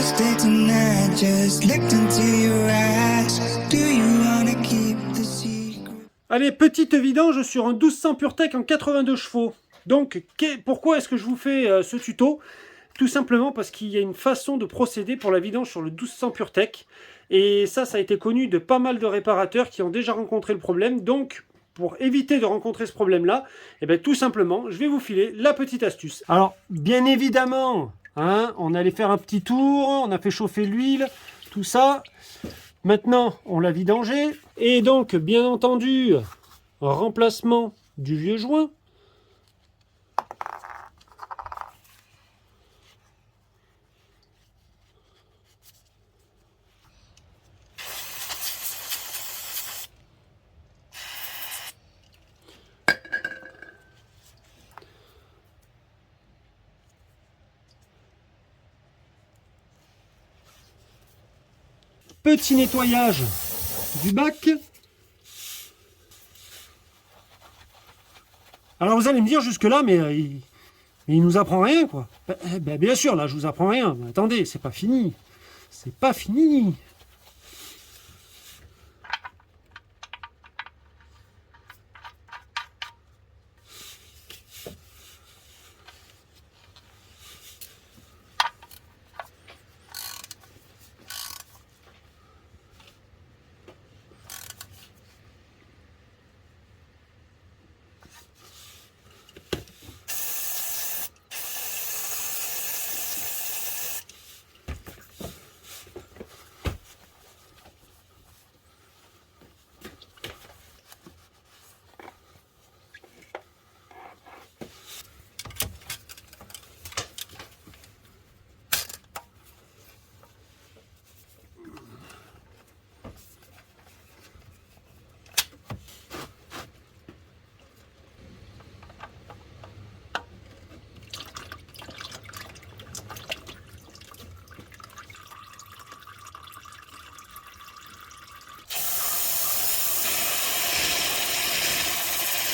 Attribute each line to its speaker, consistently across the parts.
Speaker 1: stay tonight. Just looked into your eyes. Do you wanna keep the secret?
Speaker 2: Allez, petite vidange sur un 1200 PureTech en 82 chevaux. Donc, pourquoi est-ce que je vous fais ce tuto? Tout simplement parce qu'il y a une façon de procéder pour la vidange sur le 1200 PureTech. Et ça a été connu de pas mal de réparateurs qui ont déjà rencontré le problème. Donc, pour éviter de rencontrer ce problème-là, eh bien, tout simplement, je vais vous filer la petite astuce. Alors, bien évidemment, hein, on allait faire un petit tour, on a fait chauffer l'huile, tout ça. Maintenant, on l'a vidangé. Et donc, bien entendu, remplacement du vieux joint. Petit nettoyage du bac. Alors vous allez me dire jusque là, mais il nous apprend rien, quoi. Ben, bien sûr, là je vous apprends rien. Mais attendez, c'est pas fini. C'est pas fini.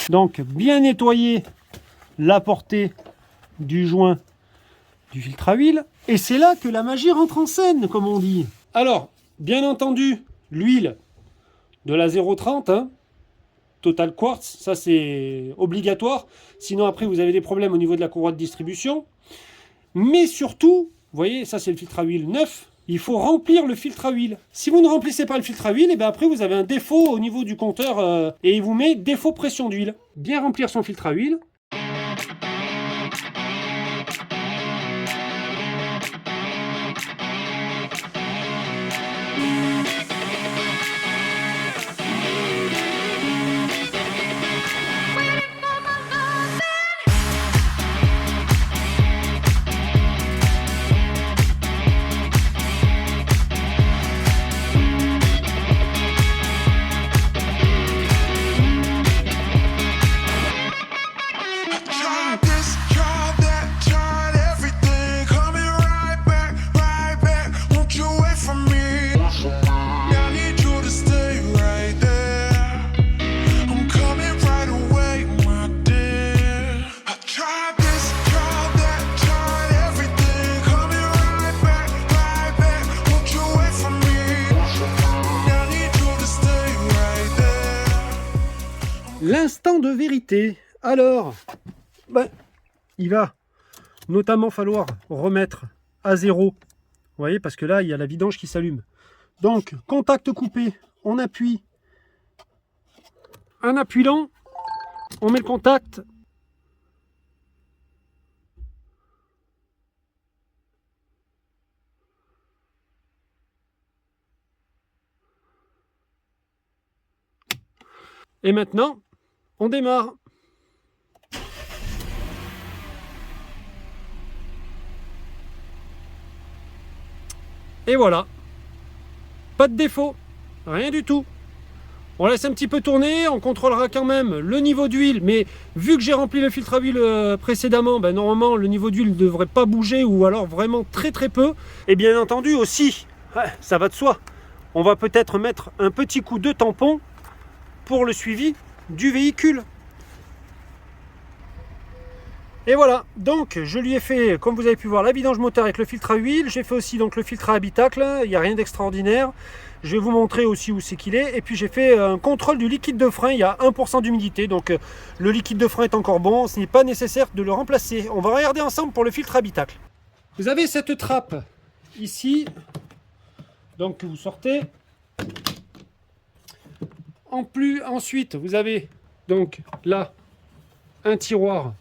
Speaker 2: Donc, bien nettoyer la portée du joint du filtre à huile. Et c'est là que la magie rentre en scène, comme on dit. Alors, bien entendu, l'huile de la 0,30, hein, Total Quartz, ça c'est obligatoire. Sinon, après, vous avez des problèmes au niveau de la courroie de distribution. Mais surtout, vous voyez, ça c'est le filtre à huile neuf. Il faut remplir le filtre à huile. Si vous ne remplissez pas le filtre à huile, et bien après vous avez un défaut au niveau du compteur et il vous met défaut pression d'huile. Bien remplir son filtre à huile. L'instant de vérité. Alors, il va notamment falloir remettre à zéro. Vous voyez, parce que là, il y a la vidange qui s'allume. Donc, contact coupé, on appuie. Un appuyant, on met le contact. Et maintenant, on démarre. Et voilà. Pas de défaut. Rien du tout. On laisse un petit peu tourner. On contrôlera quand même le niveau d'huile. Mais vu que j'ai rempli le filtre à huile précédemment, normalement le niveau d'huile ne devrait pas bouger ou alors vraiment très très peu. Et bien entendu aussi, ça va de soi, on va peut-être mettre un petit coup de tampon pour le suivi du véhicule. Et voilà, donc je lui ai fait, comme vous avez pu voir, la vidange moteur avec le filtre à huile. J'ai fait aussi donc le filtre à habitacle, il n'y a rien d'extraordinaire. Je vais vous montrer aussi où c'est qu'il est. Et puis j'ai fait un contrôle du liquide de frein, il y a 1% d'humidité. Donc le liquide de frein est encore bon, ce n'est pas nécessaire de le remplacer. On va regarder ensemble pour le filtre habitacle. Vous avez cette trappe ici, donc que vous sortez. Ensuite, vous avez donc là un tiroir.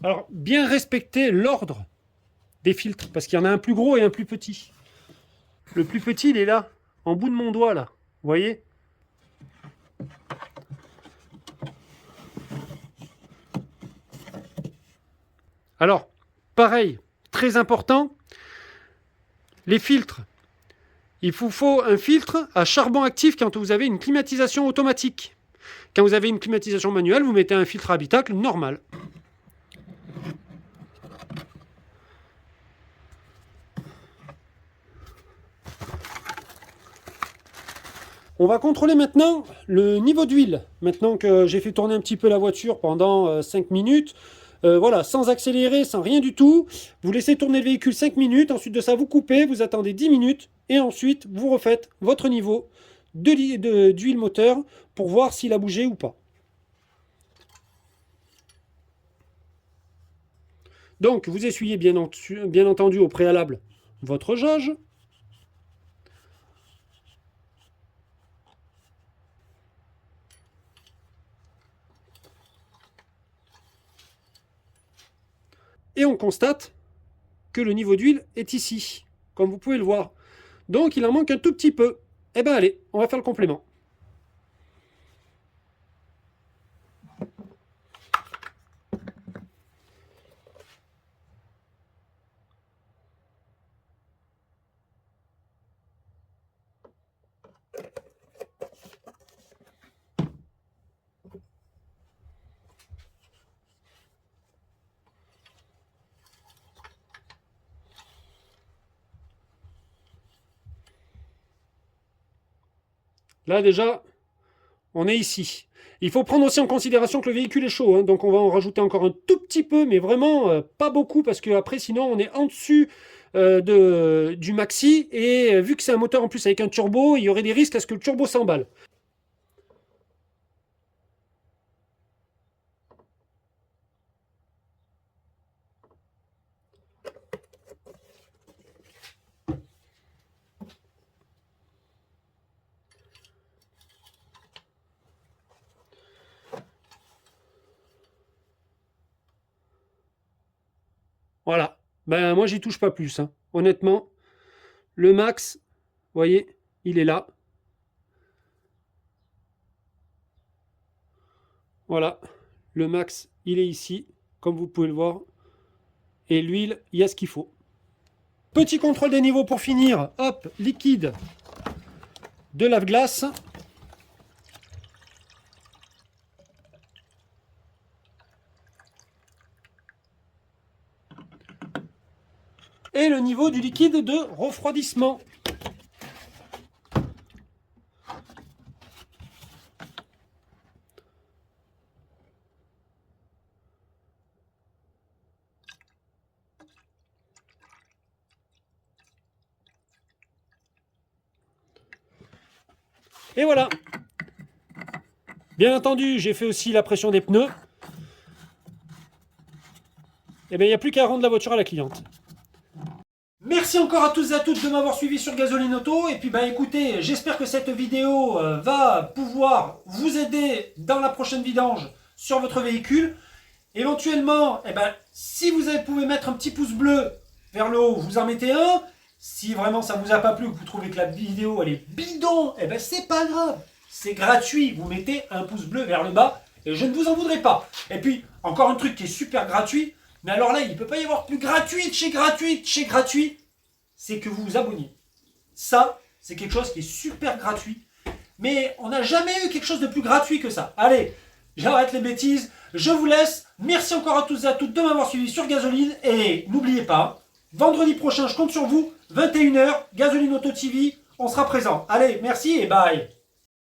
Speaker 2: Alors, bien respecter l'ordre des filtres, parce qu'il y en a un plus gros et un plus petit. Le plus petit, il est là, en bout de mon doigt, là. Vous voyez? Alors, pareil, très important, les filtres. Il vous faut un filtre à charbon actif quand vous avez une climatisation automatique. Quand vous avez une climatisation manuelle, vous mettez un filtre habitacle normal. On va contrôler maintenant le niveau d'huile. Maintenant que j'ai fait tourner un petit peu la voiture pendant 5 minutes, voilà, sans accélérer, sans rien du tout. Vous laissez tourner le véhicule 5 minutes, ensuite de ça vous coupez, vous attendez 10 minutes et ensuite vous refaites votre niveau d'huile moteur pour voir s'il a bougé ou pas. Donc vous essuyez bien entendu au préalable votre jauge. Et on constate que le niveau d'huile est ici, comme vous pouvez le voir. Donc il en manque un tout petit peu. Eh bien allez, on va faire le complément. Là déjà, on est ici. Il faut prendre aussi en considération que le véhicule est chaud, hein, donc on va en rajouter encore un tout petit peu, mais vraiment pas beaucoup, parce qu'après sinon on est en dessus du maxi, et vu que c'est un moteur en plus avec un turbo, il y aurait des risques à ce que le turbo s'emballe. Voilà, ben moi j'y touche pas plus, hein. Honnêtement, le max, vous voyez, il est là. Voilà, le max, il est ici, comme vous pouvez le voir. Et l'huile, il y a ce qu'il faut. Petit contrôle des niveaux pour finir. Hop, liquide de lave-glace. Et le niveau du liquide de refroidissement. Et voilà. Bien entendu, j'ai fait aussi la pression des pneus. Et bien, il n'y a plus qu'à rendre la voiture à la cliente. Merci encore à tous et à toutes de m'avoir suivi sur Gasoline Auto. Et puis, ben, écoutez, j'espère que cette vidéo va pouvoir vous aider dans la prochaine vidange sur votre véhicule. Éventuellement, eh ben, si vous pouvez mettre un petit pouce bleu vers le haut, vous en mettez un. Si vraiment ça ne vous a pas plu, que vous trouvez que la vidéo elle est bidon, eh ben c'est pas grave. C'est gratuit. Vous mettez un pouce bleu vers le bas et je ne vous en voudrais pas. Et puis, encore un truc qui est super gratuit. Mais alors là, il ne peut pas y avoir plus gratuit de chez gratuit de chez gratuit. C'est que vous vous abonniez. Ça, c'est quelque chose qui est super gratuit. Mais on n'a jamais eu quelque chose de plus gratuit que ça. Allez, j'arrête les bêtises. Je vous laisse. Merci encore à tous et à toutes de m'avoir suivi sur Gasoline. Et n'oubliez pas, vendredi prochain, je compte sur vous. 21h, Gasoline Auto TV, on sera présent. Allez, merci et bye.